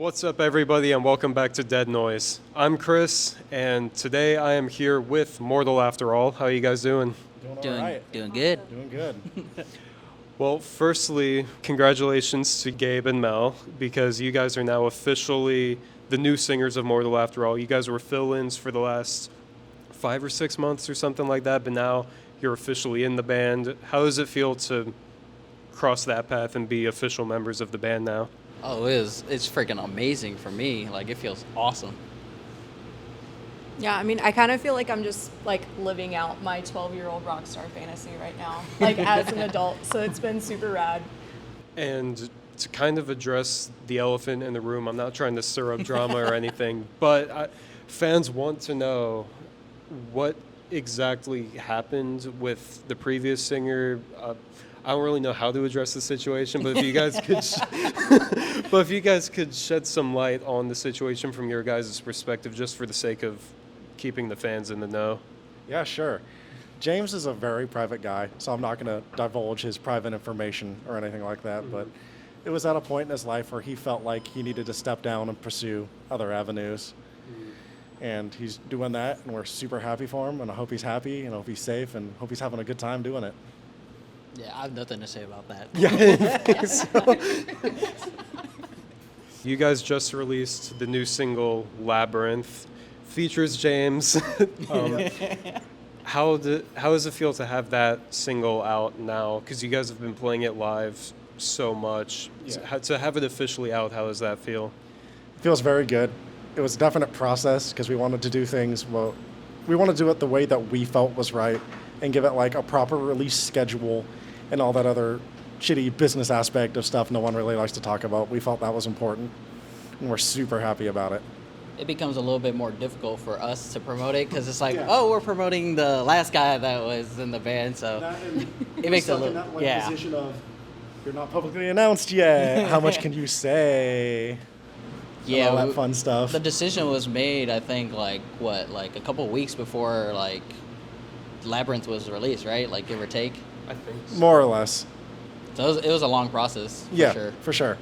What's up, everybody, and welcome back to Dead Noise. I'm Chris, and today I am here with Mortal After All. How are you guys doing? Doing all right. Doing good. Doing good. Well, firstly, congratulations to Gabe and Mel, because you guys are now officially the new singers of Mortal After All. You guys were fill-ins for the last 5 or 6 months or something like that, but now you're officially in the band. How does it feel to cross that path and be official members of the band now? Oh, it's freaking amazing for me. Like, it feels awesome. Yeah, I mean, I kind of feel like I'm just like living out my 12-year-old rock star fantasy right now, like as an adult. So it's been super rad. And to kind of address the elephant in the room, I'm not trying to stir up drama or anything, but fans want to know what exactly happened with the previous singer. I don't really know how to address the situation, but if you guys could, shed some light on the situation from your guys' perspective, just for the sake of keeping the fans in the know. Yeah, sure. James is a very private guy, so I'm not going to divulge his private information or anything like that, but it was at a point in his life where he felt like he needed to step down and pursue other avenues. And he's doing that, and we're super happy for him, and I hope he's happy, and I hope he's safe, and hope he's having a good time doing it. Yeah, I have nothing to say about that. Yeah, so. You guys just released the new single, Labyrinth. Features James. How does it feel to have that single out now? Because you guys have been playing it live so much. Yeah. To have it officially out, how does that feel? It feels very good. It was a definite process because we wanted to do things, well, we want to do it the way that we felt was right and give it like a proper release schedule and all that other shitty business aspect of stuff no one really likes to talk about. We felt that was important, and we're super happy about it. It becomes a little bit more difficult for us to promote it because it's like, Yeah. oh, we're promoting the last guy that was in the band, so it makes it a little, yeah. Position of, you're not publicly announced yet. How much can you say? Yeah, and all that fun stuff. The decision was made, I think, like a couple of weeks before like Labyrinth was released, right? Like, give or take. I think so. More or less. So it was a long process. Yeah, sure. for sure.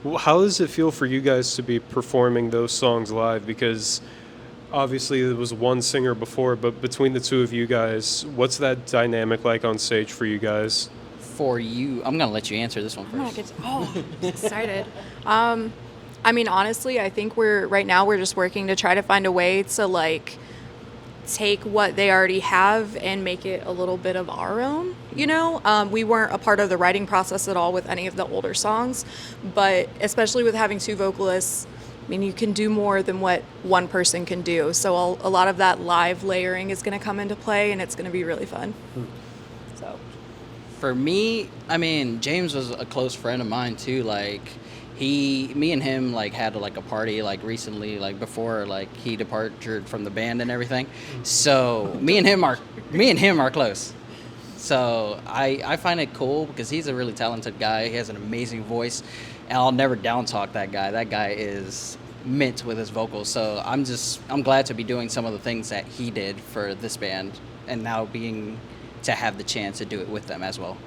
Well, how does it feel for you guys to be performing those songs live? Because obviously there was one singer before, but between the two of you guys, what's that dynamic like on stage for you guys? For you, I'm gonna let you answer this one first. I'm excited. I mean, honestly, I think we're just working to try to find a way to like take what they already have and make it a little bit of our own, you know? We weren't a part of the writing process at all with any of the older songs, but especially with having two vocalists, I mean, you can do more than what one person can do. So a lot of that live layering is going to come into play, and it's going to be really fun. So, For me, I mean, James was a close friend of mine too. Like, me and him like had like a party like recently, like before like he departed from the band and everything. So me and him are close. So I find it cool because he's a really talented guy. He has an amazing voice, and I'll never down talk that guy. That guy is mint with his vocals. So I'm glad to be doing some of the things that he did for this band, and now to have the chance to do it with them as well.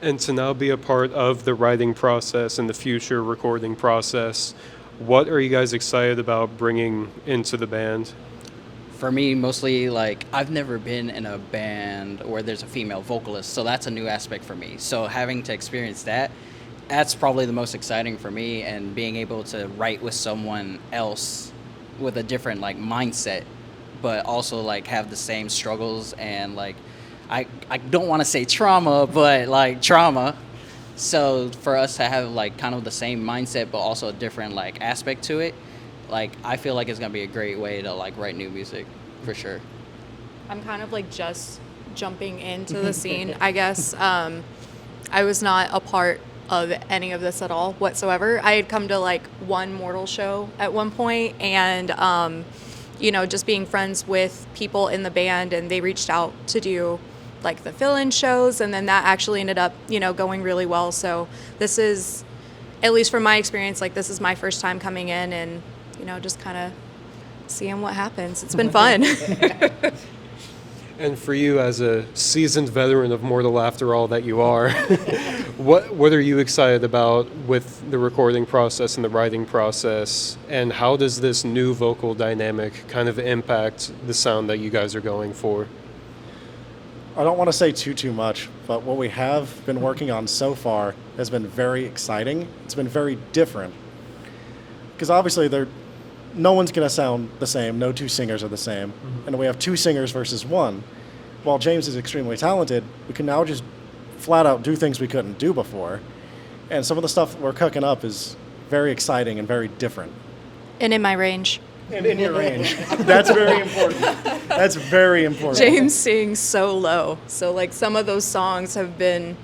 And to now be a part of the writing process and the future recording process, what are you guys excited about bringing into the band? For me, mostly, like, I've never been in a band where there's a female vocalist, so that's a new aspect for me. So having to experience that's probably the most exciting for me, and being able to write with someone else with a different, like, mindset, but also, like, have the same struggles and, like, I don't want to say trauma, but like trauma. So for us to have like kind of the same mindset, but also a different like aspect to it, like I feel like it's gonna be a great way to like write new music for sure. I'm kind of like just jumping into the scene, I guess. I was not a part of any of this at all whatsoever. I had come to like one Mortal show at one point, and you know, just being friends with people in the band, and they reached out to do like the fill-in shows, and then that actually ended up, you know, going really well. So this is, at least from my experience, like this is my first time coming in and, you know, just kind of seeing what happens. It's been fun. And for you, as a seasoned veteran of Mortal After All that you are, What are you excited about with the recording process and the writing process, and how does this new vocal dynamic kind of impact the sound that you guys are going for? I don't want to say too much, but what we have been working on so far has been very exciting. It's been very different. Because obviously no one's going to sound the same. No two singers are the same. And we have two singers versus one. While James is extremely talented, we can now just flat out do things we couldn't do before. And some of the stuff we're cooking up is very exciting and very different. And in my range. And in your range. That's very important. That's very important. James sings so low. So like some of those songs have been,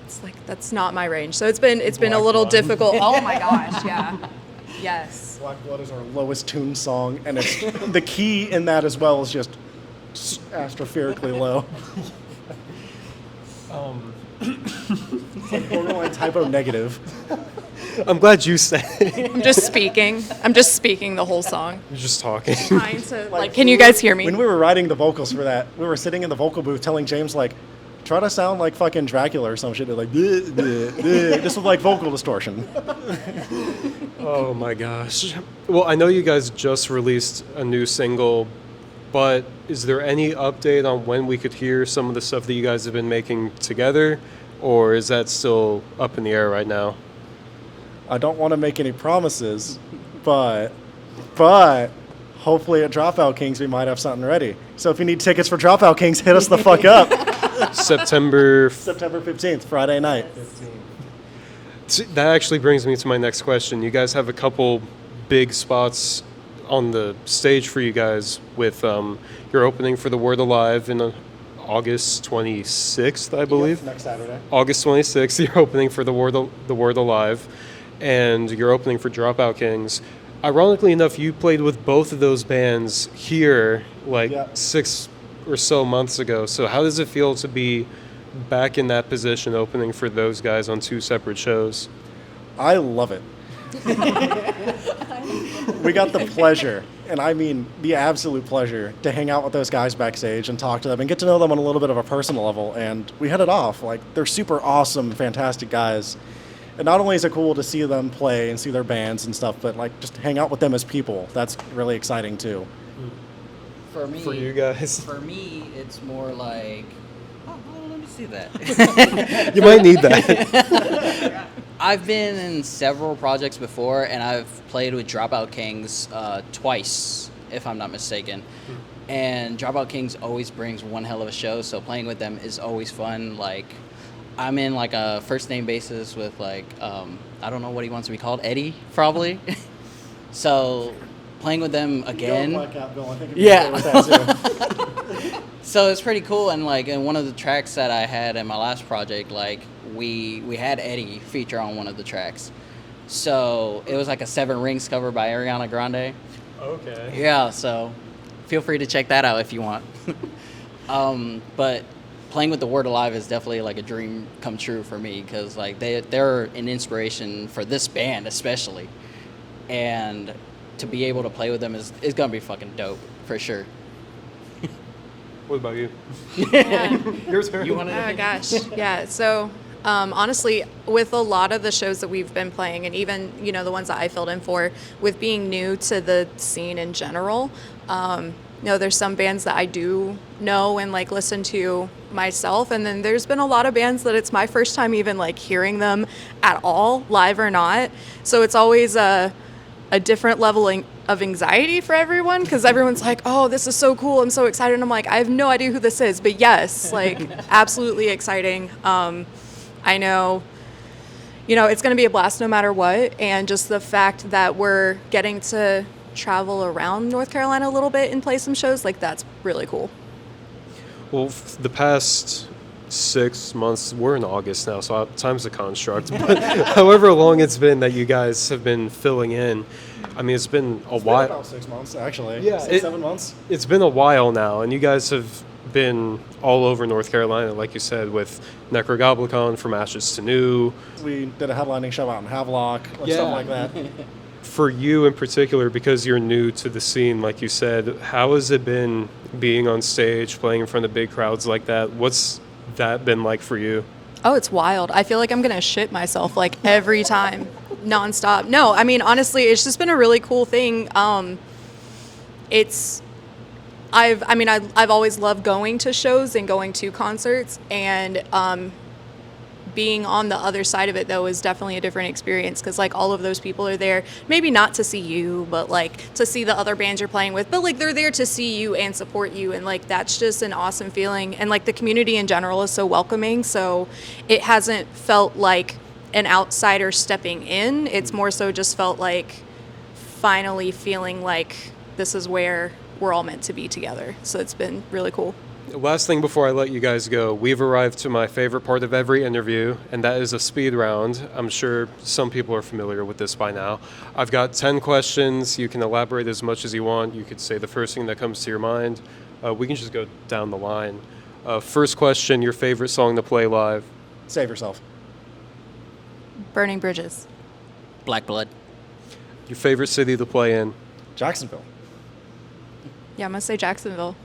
it's like that's not my range. So it's been a little difficult. Oh my gosh, yeah. Yes. Black Blood is our lowest tuned song, and it's the key in that as well is just astrospherically low. It's borderline typo negative. I'm glad you said it. I'm just speaking the whole song. You're just talking. Trying to like, can you guys hear me? When we were writing the vocals for that, we were sitting in the vocal booth telling James like, try to sound like fucking Dracula or some shit. They're like, bleh, bleh, bleh. This was like vocal distortion. Oh my gosh. Well, I know you guys just released a new single, but is there any update on when we could hear some of the stuff that you guys have been making together, or is that still up in the air right now? I don't want to make any promises, but hopefully at Dropout Kings we might have something ready. So if you need tickets for Dropout Kings, hit us the fuck up. September 15th, Friday night. That actually brings me to my next question. You guys have a couple big spots on the stage for you guys with your opening for The Word Alive in August 26th, I believe. Yep, next Saturday. August 26th, you're opening for The Word Alive, and you're opening for Dropout Kings. Ironically enough, you played with both of those bands here 6 or so months ago. So how does it feel to be back in that position opening for those guys on two separate shows? I love it. We got the pleasure, and I mean the absolute pleasure, to hang out with those guys backstage and talk to them and get to know them on a little bit of a personal level. And we hit it off. Like, they're super awesome, fantastic guys. And not only is it cool to see them play and see their bands and stuff, but like just hang out with them as people. That's really exciting too. For me, For you guys. For me, it's more like, let me see that. You might need that. I've been in several projects before, and I've played with Dropout Kings twice, if I'm not mistaken. And Dropout Kings always brings one hell of a show, so playing with them is always fun. Like, I'm in like a first name basis with like, I don't know what he wants to be called, Eddie, probably. So playing with them again. So it's pretty cool, and like in one of the tracks that I had in my last project, like we had Eddie feature on one of the tracks. So it was like a Seven Rings cover by Ariana Grande. Okay. Yeah, so feel free to check that out if you want. But playing with The Word Alive is definitely like a dream come true for me, because like they're an inspiration for this band especially, and to be able to play with them is gonna be fucking dope for sure. What about you? Yeah. Your turn. You want Oh gosh, yeah. So honestly, with a lot of the shows that we've been playing, and even the ones that I filled in for, with being new to the scene in general, there's some bands that I do know and like listen to myself, and then there's been a lot of bands that it's my first time even like hearing them at all, live or not. So it's always a different level of anxiety for everyone, because everyone's like, oh, this is so cool, I'm so excited. And I'm like, I have no idea who this is, but yes, like absolutely exciting. I know, it's going to be a blast no matter what. And just the fact that we're getting to travel around North Carolina a little bit and play some shows, like that's really cool. Well, the past 6 months, we're in August now, so time's a construct. But however long it's been that you guys have been filling in, I mean, it's been a while. About 6 months, actually. Yeah, 7 months. It's been a while now, and you guys have been all over North Carolina, like you said, with Necrogoblicon, From Ashes to New. We did a headlining show out in Havelock, stuff like that. For you in particular, because you're new to the scene, like you said, how has it been being on stage, playing in front of big crowds like that? What's that been like for you? Oh, it's wild. I feel like I'm gonna shit myself like every time, nonstop. No, I mean honestly, it's just been a really cool thing. It's I've always loved going to shows and going to concerts, and being on the other side of it though is definitely a different experience because like all of those people are there, maybe not to see you, but like to see the other bands you're playing with, but like they're there to see you and support you, and like that's just an awesome feeling. And like the community in general is so welcoming, so it hasn't felt like an outsider stepping in. It's more so just felt like finally feeling like this is where we're all meant to be together. So it's been really cool. Last thing before I let you guys go, we've arrived to my favorite part of every interview, and that is a speed round. I'm sure some people are familiar with this by now. I've got 10 questions. You can elaborate as much as you want. You could say the first thing that comes to your mind. We can just go down the line. First question, your favorite song to play live? Save yourself. Burning Bridges. Black Blood. Your favorite city to play in? Jacksonville. Yeah, I'm gonna say Jacksonville.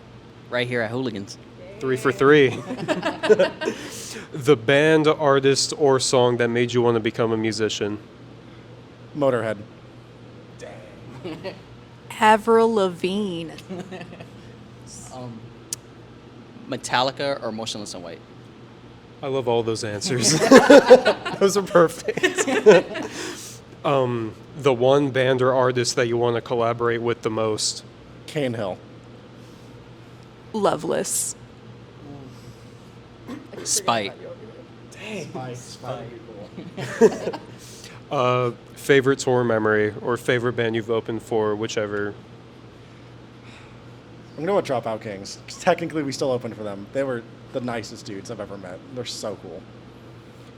Right here at Hooligans. 3 for 3. The band, artist, or song that made you want to become a musician? Motorhead. Avril Lavigne. Metallica or Motionless in White? I love all those answers. Those are perfect. The one band or artist that you want to collaborate with the most? Cane Hill. Loveless. Spite. Favorite tour memory or favorite band you've opened for, whichever. I'm going to go with Dropout Kings. 'Cause technically, we still opened for them. They were the nicest dudes I've ever met. They're so cool.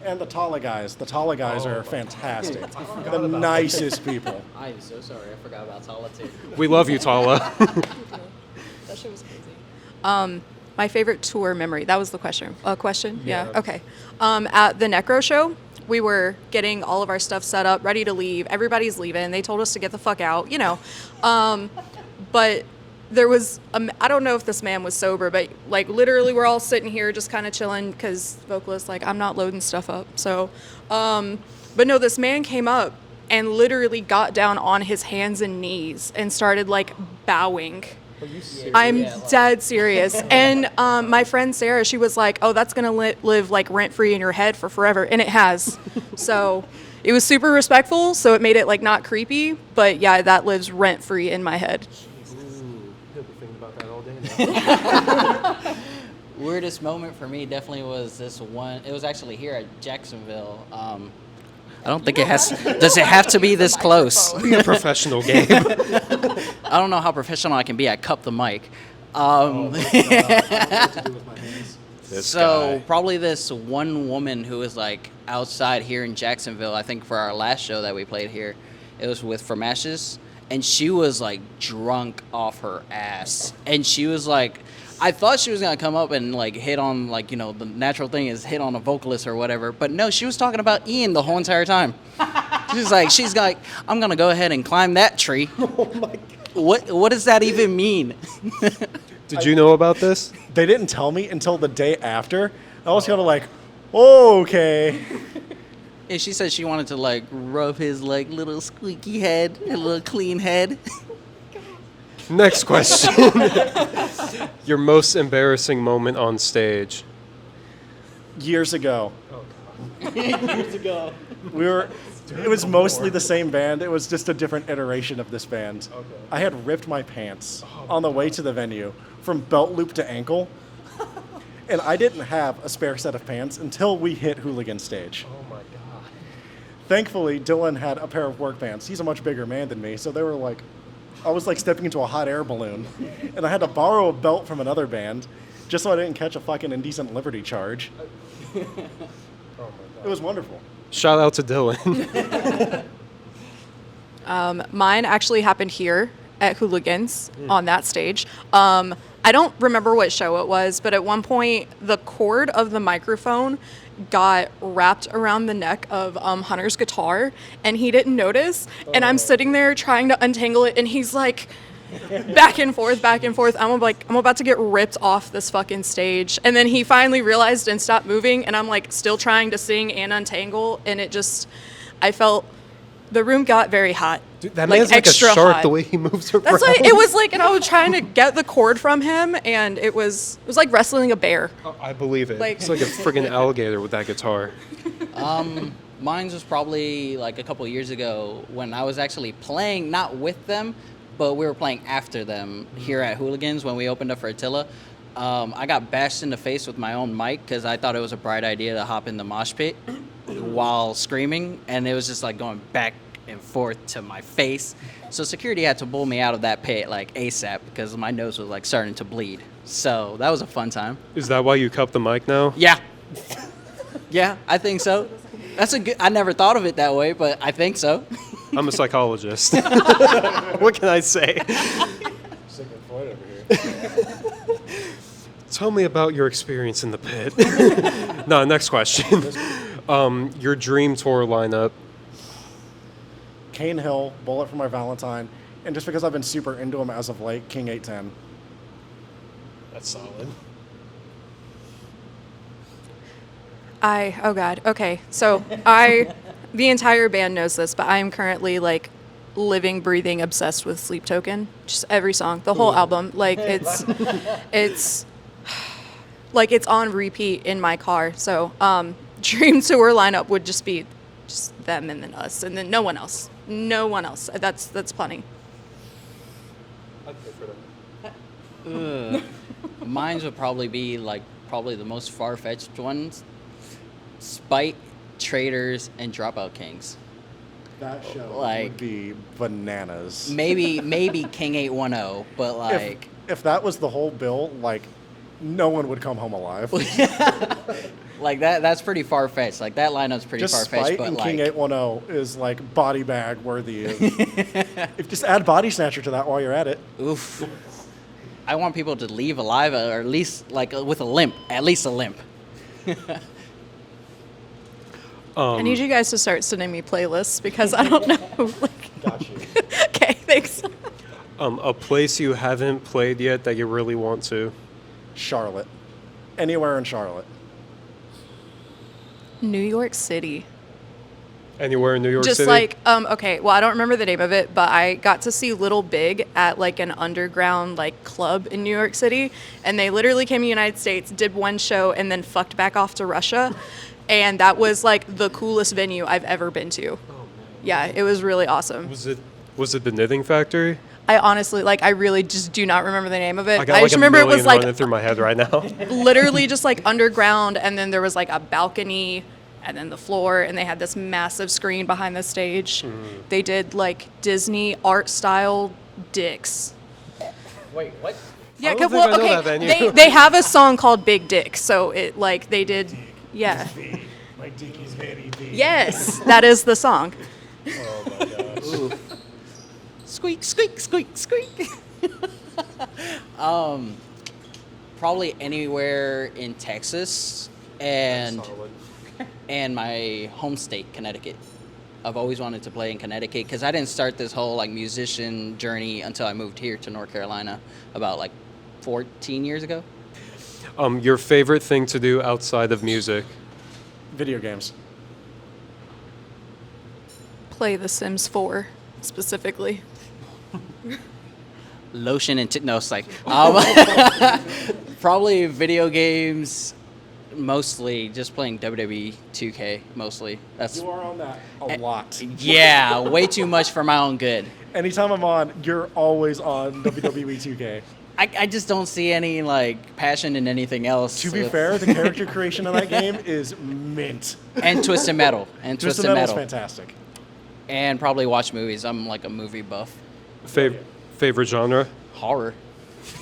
And the Tala guys. The Tala guys are fantastic. The nicest people. I am so sorry. I forgot about Tala too. We love you, Tala. That shit was crazy. My favorite tour memory. That was the question. Question? Yeah. Okay. At the Necro show, we were getting all of our stuff set up, ready to leave. Everybody's leaving. They told us to get the fuck out, you know. But there was, I don't know if this man was sober, but like literally we're all sitting here just kind of chilling because vocalist, like, I'm not loading stuff up. So, but no, this man came up and literally got down on his hands and knees and started like bowing. I'm dead serious. And my friend Sarah, she was like, oh, that's going to live like rent free in your head for forever. And it has. So it was super respectful. So it made it like not creepy. But yeah, that lives rent free in my head. He'll be thinking about that all day now. Weirdest moment for me definitely was this one. It was actually here at Jacksonville. I don't think it has. Does it have to be this close? Be a professional, Gabe. I don't know how professional I can be. I cup the mic. So probably this one woman who was like outside here in Jacksonville. I think for our last show that we played here, it was with From Ashes, and she was like drunk off her ass, and she was like. I thought she was going to come up and, like, hit on, like, you know, the natural thing is hit on a vocalist or whatever. But, no, she was talking about Ian the whole entire time. She's like, I'm going to go ahead and climb that tree. Oh, my God. What does that even mean? Did you know about this? They didn't tell me until the day after. I was kind of like, okay. And she said she wanted to, like, rub his, like, little squeaky head, a little clean head. Next question. Your most embarrassing moment on stage? Years ago. Years ago. It was mostly the same band. It was just a different iteration of this band. Okay. I had ripped my pants on the way to the venue from belt loop to ankle. And I didn't have a spare set of pants until we hit Hooligan stage. Oh my God. Thankfully, Dylan had a pair of work pants. He's a much bigger man than me, so they were like, I was like stepping into a hot air balloon. And I had to borrow a belt from another band just so I didn't catch a fucking indecent liberty charge. Oh my God. It was wonderful. Shout out to Dylan. Mine actually happened here at Hooligans on that stage. I don't remember what show it was, but at one point the cord of the microphone got wrapped around the neck of Hunter's guitar, and he didn't notice. And I'm sitting there trying to untangle it, and he's like, back and forth, back and forth. I'm like, I'm about to get ripped off this fucking stage. And then he finally realized and stopped moving. And I'm like still trying to sing and untangle. And it just, I felt the room got very hot. Dude, that man's like a extra shark hot. the way he moves around. That's like, it was like, and I was trying to get the cord from him. And it was like wrestling a bear. Oh, I believe it. Like- It's like a friggin' alligator with that guitar. Mine was probably like a couple years ago when I was actually playing, not with them, but we were playing after them here at Hooligans when we opened up for Attila. I got bashed in the face with my own mic because I thought it was a bright idea to hop in the mosh pit while screaming, and it was just like going back and forth to my face. So security had to pull me out of that pit like ASAP because my nose was like starting to bleed. So that was a fun time. Is that why you cup the mic now? Yeah. Yeah, I think so. That's a good. I never thought of it that way, but I think so. I'm a psychologist. What can I say? Sigmund Freud over here. Tell me about your experience in the pit. No, next question. Your dream tour lineup. Cane Hill, Bullet for My Valentine, and just because I've been super into him as of late, King 810. That's solid. Oh God. Okay. So the entire band knows this, but I am currently like living, breathing, obsessed with Sleep Token. Just every song, the whole album. Like it's like it's on repeat in my car. So dream tour lineup would just be just them and then us and then no one else. No one else. That's plenty. I'd pay for that. Mine would probably be like probably the most far-fetched ones. Spite, Traders, and Dropout Kings. That show Like- would be bananas. Maybe King 810, but like If that was the whole bill, like, no one would come home alive. like that's pretty far-fetched. Like that lineup's pretty Just far-fetched, Spite but and like King 810 is like body bag worthy. If just add Body Snatcher to that while you're at it. oof. I want people to leave alive or at least like with a limp, at least a limp. I need you guys to start sending me playlists because I don't know. Like, Got you. okay, thanks. A place you haven't played yet that you really want to. Charlotte. Anywhere in Charlotte. New York City. Anywhere in New York Just City? like okay, well I don't remember the name of it, but I got to see Little Big at like an underground like club in New York City, and they literally came to the United States, did one show, and then fucked back off to Russia, and that was like the coolest venue I've ever been to. Yeah, it was really awesome. Was it the Knitting Factory? I honestly I really just do not remember the name of it. I got like just a remember it million was like running through my head right now. literally just like underground, and then there was like a balcony and then the floor, and they had this massive screen behind the stage. They did like Disney art style dicks. Wait, what? Yeah, I don't think I know okay. that venue. They have a song called Big Dick, so it like they did. Yeah. My dick is very big. Yes, that is the song. Oh my gosh. Squeak, squeak, squeak, squeak. Probably anywhere in Texas and my home state, Connecticut. I've always wanted to play in Connecticut because I didn't start this whole like musician journey until I moved here to North Carolina about like 14 years ago. Your favorite thing to do outside of music? Video games. Play The Sims 4 specifically. Lotion and no, it's like probably video games. Mostly just playing WWE 2K. Mostly that's You are on that a lot. yeah, way too much for my own good. Anytime I'm on, you're always on WWE 2K. I just don't see any like passion in anything else. To be fair, the character creation in that game is mint. and Twisted Metal Twisted Metal is fantastic. and probably watch movies. I'm like a movie buff. Favorite genre? Horror.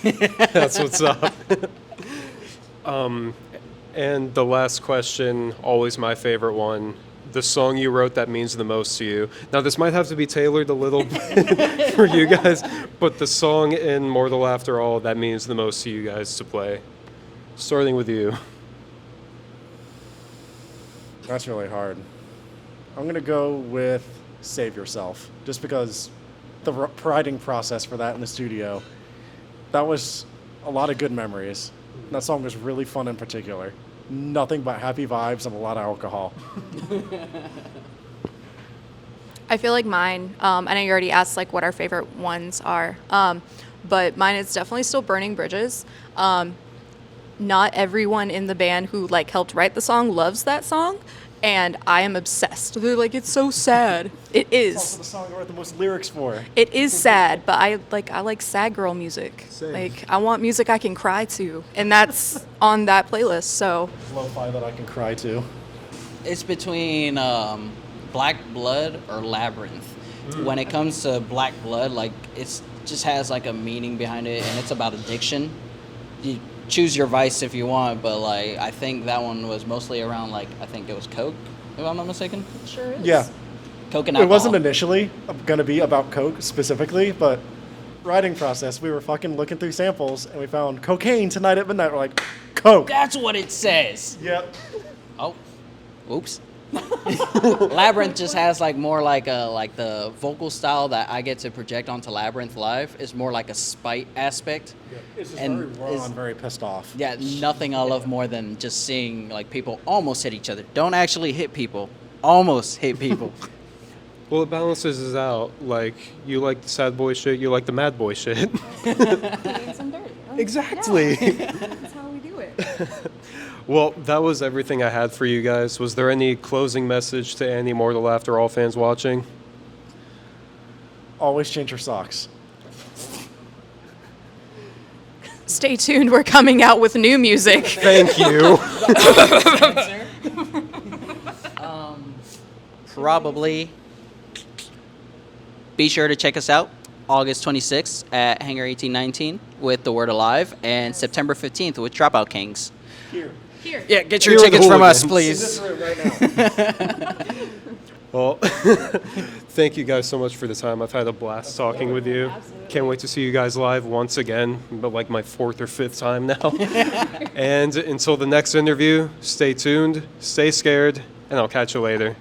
That's what's up. And the last question, always my favorite one. The song you wrote that means the most to you. Now, this might have to be tailored a little bit for you guys, but the song in Mortal After All that means the most to you guys to play. Starting with you. That's really hard. I'm going to go with Save Yourself, just because the writing process for that in the studio, that was a lot of good memories. That song was really fun in particular. Nothing but happy vibes and a lot of alcohol. I feel like mine, I know you already asked like what our favorite ones are, but mine is definitely still Burning Bridges. Not everyone in the band who like helped write the song loves that song, and I am obsessed. They're like, it's so sad. It It's also is. the song I wrote the most lyrics for. It is sad, but I like sad girl music. Same. Like I want music I can cry to, and that's on that playlist. So Lo-fi that I can cry to. It's between Black Blood or Labyrinth. When it comes to Black Blood, like it's just has like a meaning behind it, and it's about addiction. You choose your vice if you want, but like I think that one was mostly around like I think it was coke, if I'm not mistaken. sure is. Yeah. Coke and It alcohol. wasn't initially going to be about Coke specifically, but writing process, we were fucking looking through samples and we found cocaine tonight at midnight. We're like, Coke. That's what it says. Yep. Oh, oops. Labyrinth just has like more like the vocal style that I get to project onto Labyrinth live is more like a spite aspect. It's just And very raw is- and very pissed off. Yeah, nothing I love more than just seeing like people almost hit each other. Don't actually hit people, almost hit people. Well, it balances out. Like, you like the sad boy shit, you like the mad boy shit. Exactly. That's how we do it. Well, that was everything I had for you guys. Was there any closing message to any Mortal After All fans watching? Always change your socks. Stay tuned. We're coming out with new music. Thank you. Probably. Be sure to check us out August 26th at Hangar 1819 with The Word Alive and September 15th with Dropout Kings. Here. Here. Yeah, get Here your are the tickets from us, hooligans. In please. this room right now. Well, thank you guys so much for the time. I've had a blast talking with you. Can't wait to see you guys live once again, but like my 4th or 5th time now. And until the next interview, stay tuned, stay scared, and I'll catch you later.